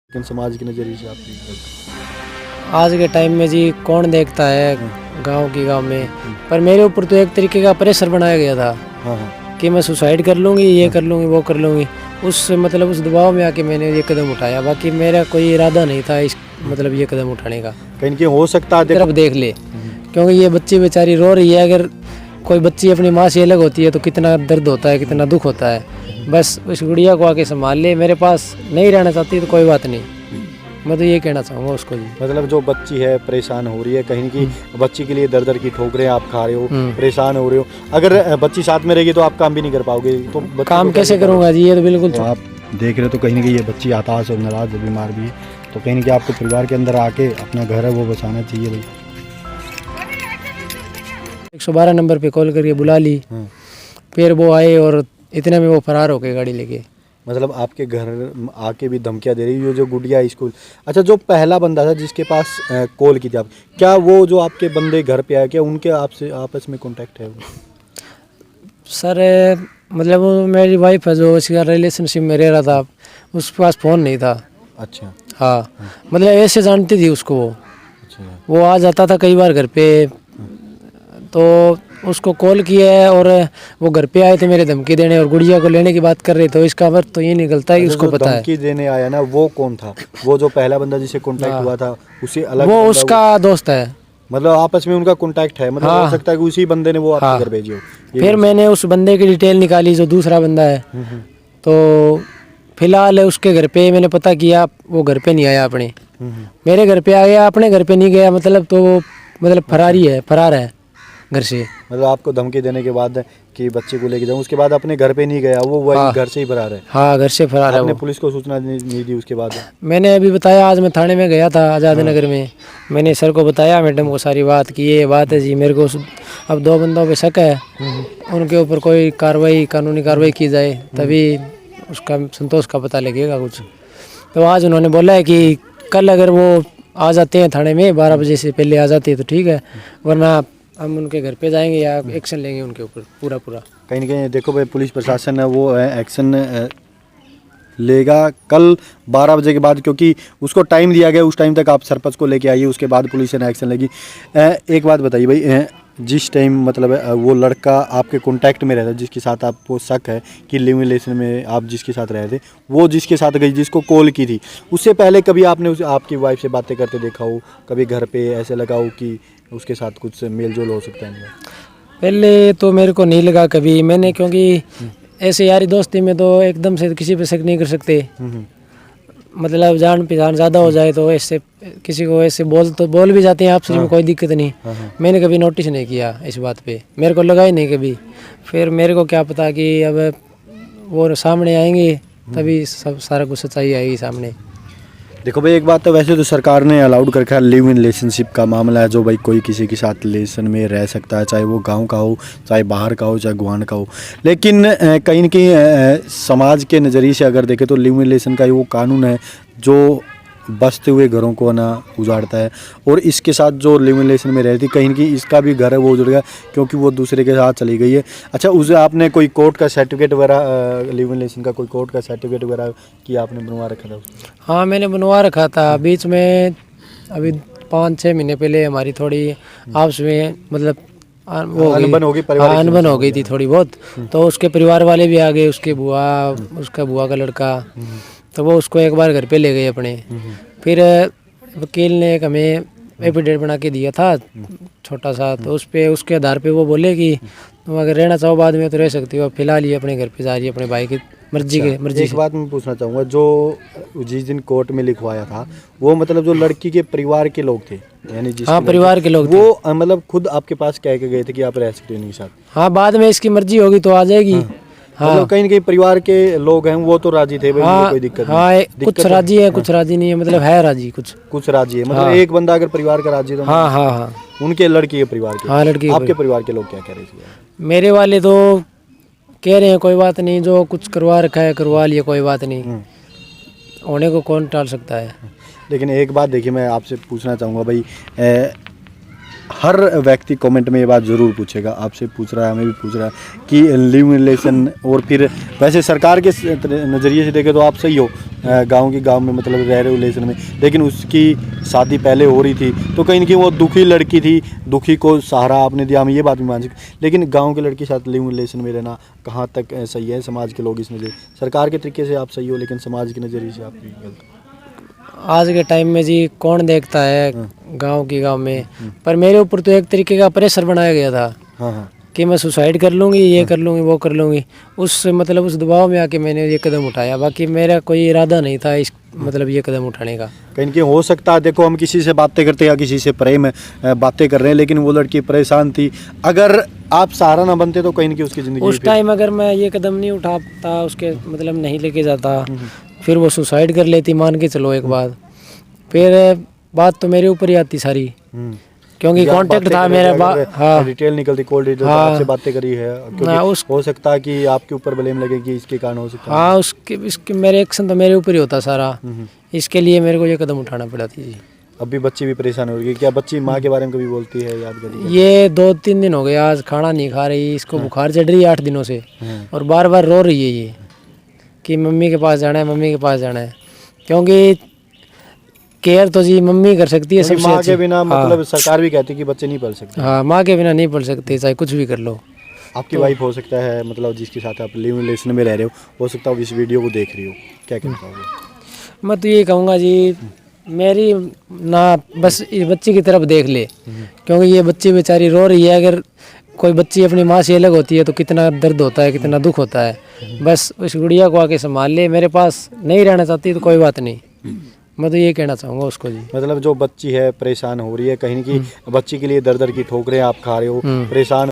लेकिन समाज के नज़रिए से आपकी आज के टाइम में जी कौन देखता है गांव में। पर मेरे ऊपर तो एक तरीके का प्रेशर बनाया गया था हाँ हाँ कि मैं सुसाइड कर लूँगी, ये कर लूँगी, वो कर लूँगी। उस उस दबाव में आके मैंने ये कदम उठाया। बाकी मेरा कोई इरादा नहीं था इस ये कदम उठाने का। कहीं कि हो सकता है तरफ देख ले, क्योंकि ये बच्ची बेचारी रो रही है। अगर कोई बच्ची अपनी माँ से अलग होती है तो कितना दर्द होता है, कितना दुख होता है। बस उस गुड़िया को आके संभाल ले। मेरे पास नहीं रहना चाहती तो कोई बात नहीं, मैं तो ये कहना चाहूँगा उसको जी। मतलब जो बच्ची है परेशान हो रही है, कहीं कि बच्ची के लिए दर दर की ठोकरें आप खा रहे हो, परेशान हो रहे हो। अगर बच्ची साथ में रहेगी तो आप काम भी नहीं कर पाओगे, तो काम कैसे करूँगा जी? ये तो बिल्कुल तो आप देख रहे हो। तो कहीं ना कहीं ये बच्ची हताश और नाराज बीमार भी है, तो कहीं ना कहीं आपको परिवार के अंदर आके अपना घर है वो बचाना चाहिए भाई। 112 नंबर पे कॉल करके बुला ली, फिर वो आए और इतने में वो फरार हो गए गाड़ी लेके। मतलब आपके घर आके भी धमकियाँ दे रही है जो गुड़िया स्कूल। अच्छा, जो पहला बंदा था जिसके पास कॉल की थी आप, क्या वो जो आपके बंदे घर पे आए, क्या उनके आपसे आपस में कांटेक्ट है वो? सर वो मेरी वाइफ है जो उसका रिलेशनशिप में रह रहा था, उसके पास फ़ोन नहीं था। अच्छा हाँ, ऐसे जानती थी उसको वो। अच्छा, वो आ जाता था कई बार घर पे, तो उसको कॉल किया है और वो घर पे आए थे मेरे धमकी देने और गुड़िया को लेने की बात कर रहे थे। तो इसका अर्थ तो ये निकलता है कि उसको पता है। धमकी देने आया ना, वो कौन था? वो जो पहला बंदा जिससे कांटेक्ट हुआ था उसी अलग वो बंदा उसका दोस्त है। मतलब आपस में उनका कांटेक्ट है, मतलब हो सकता है कि उसी बंदे ने वो आपके घर भेजी हो। फिर मैंने उस बंदे की डिटेल निकाली जो दूसरा बंदा है। तो फिलहाल उसके घर पे मैंने पता किया, वो घर पे नहीं आया अपने, मेरे घर पे आ गया, अपने घर पे नहीं गया। तो फरार है घर से। मतलब आपको धमकी देने के बाद कि बच्चे को लेके जाऊं, उसके बाद अपने घर पे नहीं गया वो, वही घर से ही फरार है। हाँ, घर से फरार है। आपने पुलिस को सूचना नहीं दी उसके बाद? मैंने अभी बताया, आज मैं थाने में गया था आज़ाद नगर में। मैंने सर को बताया, मैडम को सारी बात कि ये बात है जी, मेरे को अब 2 बंदों पे शक है, उनके ऊपर कोई कानूनी कार्रवाई की जाए, तभी उसका संतोष का पता लगेगा कुछ। तो आज उन्होंने बोला है कि कल अगर वो आ जाते हैं थाने में 12 बजे से पहले आ जाते हैं तो ठीक है, वरना हम उनके घर पे जाएंगे या एक्शन लेंगे उनके ऊपर पूरा। कहीं ना कहीं देखो भाई, पुलिस प्रशासन है वो एक्शन लेगा कल 12 बजे के बाद, क्योंकि उसको टाइम दिया गया, उस टाइम तक आप सरपंच को लेके आइए, उसके बाद पुलिस ने एक्शन लेगी। एक बात बताइए भाई, जिस टाइम वो लड़का आपके कांटेक्ट में रहता है, जिसके साथ आपको शक है कि लिव इन रिलेशन में आप जिसके साथ रहे थे, वो जिसके साथ गई, जिसको कॉल की थी, उससे पहले कभी आपने आपकी वाइफ से बातें करते देखा हो? कभी घर पे ऐसे लगा हो कि उसके साथ कुछ मेल जोल हो सकता है? पहले तो मेरे को नहीं लगा कभी मैंने, क्योंकि ऐसे यारी दोस्ती में तो एकदम से किसी पे शक नहीं कर सकते। जान पहचान ज़्यादा हो जाए तो ऐसे किसी को ऐसे बोल भी जाते हैं आपस में, कोई दिक्कत नहीं। मैंने कभी नोटिस नहीं किया इस बात पे, मेरे को लगा ही नहीं कभी। फिर मेरे को क्या पता कि अब वो सामने आएंगे तभी सब सारा कुछ सच्चाई आएगी सामने। देखो भाई, एक बात तो वैसे तो सरकार ने अलाउड कर रखा है, लिव इन रिलेशनशिप का मामला है, जो भाई कोई किसी के साथ रिलेशन में रह सकता है, चाहे वो गांव का हो, चाहे बाहर का हो, चाहे गुआंढ का हो। लेकिन कहीं न कहीं समाज के नज़रिए से अगर देखें तो लिव इन रिलेशन का वो कानून है जो बसते हुए घरों को ना उजाड़ता है, और इसके साथ जो लिव इन रिलेशन में रहती, कहीं न कहीं इसका भी घर है वो उजड़ गया क्योंकि वो दूसरे के साथ चली गई है। अच्छा, उसे आपने कोई कोर्ट का सर्टिफिकेट वगैरह, लिव इन रिलेशन का कोई कोर्ट का सर्टिफिकेट वगैरह की आपने बनवा रखा था? हाँ, मैंने बनवा रखा था। बीच में अभी 5-6 महीने पहले हमारी थोड़ी आपस में अनबन हो गई थी थोड़ी बहुत। तो उसके परिवार वाले भी आ गए, उसका बुआ का लड़का, तो वो उसको एक बार घर पे ले गए अपने। फिर वकील ने एक हमें एफिडेविट बना के दिया था छोटा सा, तो उसके आधार पे वो बोले कि तुम अगर रहना चाहो बाद में तो रह सकती हो, फिलहाल ये अपने घर पे जा रही है अपने भाई की मर्जी एक बात मैं पूछना चाहूँगा, जो जिस दिन कोर्ट में लिखवाया था वो जो लड़की के परिवार के लोग थे, यानी हाँ, परिवार के लोग वो खुद आपके पास कह के गए थे कि आप रह सकते हो इनके साथ? हाँ, बाद में इसकी मर्जी होगी तो आ जाएगी। हाँ, कहीं न कहीं परिवार के लोग हैं वो तो राजी थे भाई, कोई दिक्कत नहीं। कुछ राजी है, कुछ राजी नहीं है, है राजी, कुछ राजी है। एक बंदा अगर परिवार का राजी तो हाँ, उनके लड़की के परिवार के। हाँ, लड़की आपके परिवार के लोग क्या कह रहे थे? मेरे वाले तो कह रहे हैं कोई बात नहीं, जो कुछ करवा रखा है करवा लिया, कोई बात नहीं, होने को कौन टाल सकता है। लेकिन एक बात देखिए, मैं आपसे पूछना चाहूँगा भाई, हर व्यक्ति कमेंट में ये बात ज़रूर पूछेगा, आपसे पूछ रहा है, हमें भी पूछ रहा है कि लिव इन रिलेशन, और फिर वैसे सरकार के नज़रिए से देखें तो आप सही हो, गांव में मतलब रह रहे हो रिलेशन में, लेकिन उसकी शादी पहले हो रही थी तो कहीं ना कहीं वो दुखी लड़की थी, दुखी को सहारा आपने दिया, हम ये बात भी मान सकते, लेकिन गाँव के लड़की के साथ लिव इन रिलेशन में रहना कहाँ तक सही है? समाज के लोग इस नज़रिए, सरकार के तरीके से आप सही हो लेकिन समाज के नज़रिए से आप गलत हो। आज के टाइम में जी कौन देखता है गांव में, पर मेरे ऊपर तो एक तरीके का प्रेशर बनाया गया था हाँ कि मैं सुसाइड कर लूँगी, ये कर लूँगी, वो कर लूँगी, उस मतलब उस दबाव में आके मैंने ये कदम उठाया। बाकी मेरा कोई इरादा नहीं था इस मतलब ये कदम उठाने का। कहीं कि हो सकता है, देखो हम किसी से बातें करते हैं या किसी से प्रेम बातें कर रहे हैं, लेकिन वो लड़की परेशान थी, अगर आप सहारा ना बनते तो कहीं कि उसकी ज़िंदगी उस टाइम अगर मैं ये कदम नहीं उठाता, उसके मतलब नहीं लेके जाता, फिर वो सुसाइड कर लेती, मान के चलो एक बात, फिर बात तो मेरे ऊपर ही आती सारी, क्योंकि कांटेक्ट था मेरा। हाँ, डिटेल निकलती, कॉल डिटेल आपसे बातें करी है, क्योंकि हो सकता है कि आपके ऊपर ब्लेम लगे कि इसके कारण हो सकता है। हाँ, इसके मेरे एक्शन तो मेरे ऊपर ही होता सारा, इसके लिए मेरे को ये कदम उठाना पड़ा थी जी। अभी बच्ची भी परेशान हो रही है, क्या बच्ची माँ के बारे में कभी बोलती है, याद करिए? ये 2-3 दिन हो गए, आज खाना नहीं खा रही, इसको बुखार चढ़ रही है 8 दिनों से, और बार बार रो रही है ये कि मम्मी के पास जाना है, मम्मी के पास जाना है, क्योंकि केयर तो जी मम्मी कर सकती है सबसे माँ अच्छी। के बिना मतलब सरकार भी कहती है कि बच्चे नहीं पढ़ सकते। हाँ, माँ के बिना नहीं पढ़ सकते, चाहे कुछ भी कर लो। आपकी वाइफ हो सकता है, मतलब जिसके साथ आप लिव इन रिलेशन में रह रहे हो सकता है इस वीडियो को देख रही हो, क्या कहना चाहोगे? मैं तो ये कहूँगा जी, मेरी ना बस इस बच्ची की तरफ देख ले, क्योंकि ये बच्ची बेचारी रो रही है। अगर कोई बच्ची अपनी माँ से अलग होती है तो कितना दर्द होता है, कितना दुख होता है। बस उस गुड़िया को आके संभाल ले, मेरे पास नहीं रहना चाहती तो कोई बात नहीं, मैं तो ये कहना चाहूँगा उसको जी। मतलब जो बच्ची है परेशान हो रही है, कहीं की बच्ची के लिए दर दर की ठोकरें आप खा रहे हो, परेशान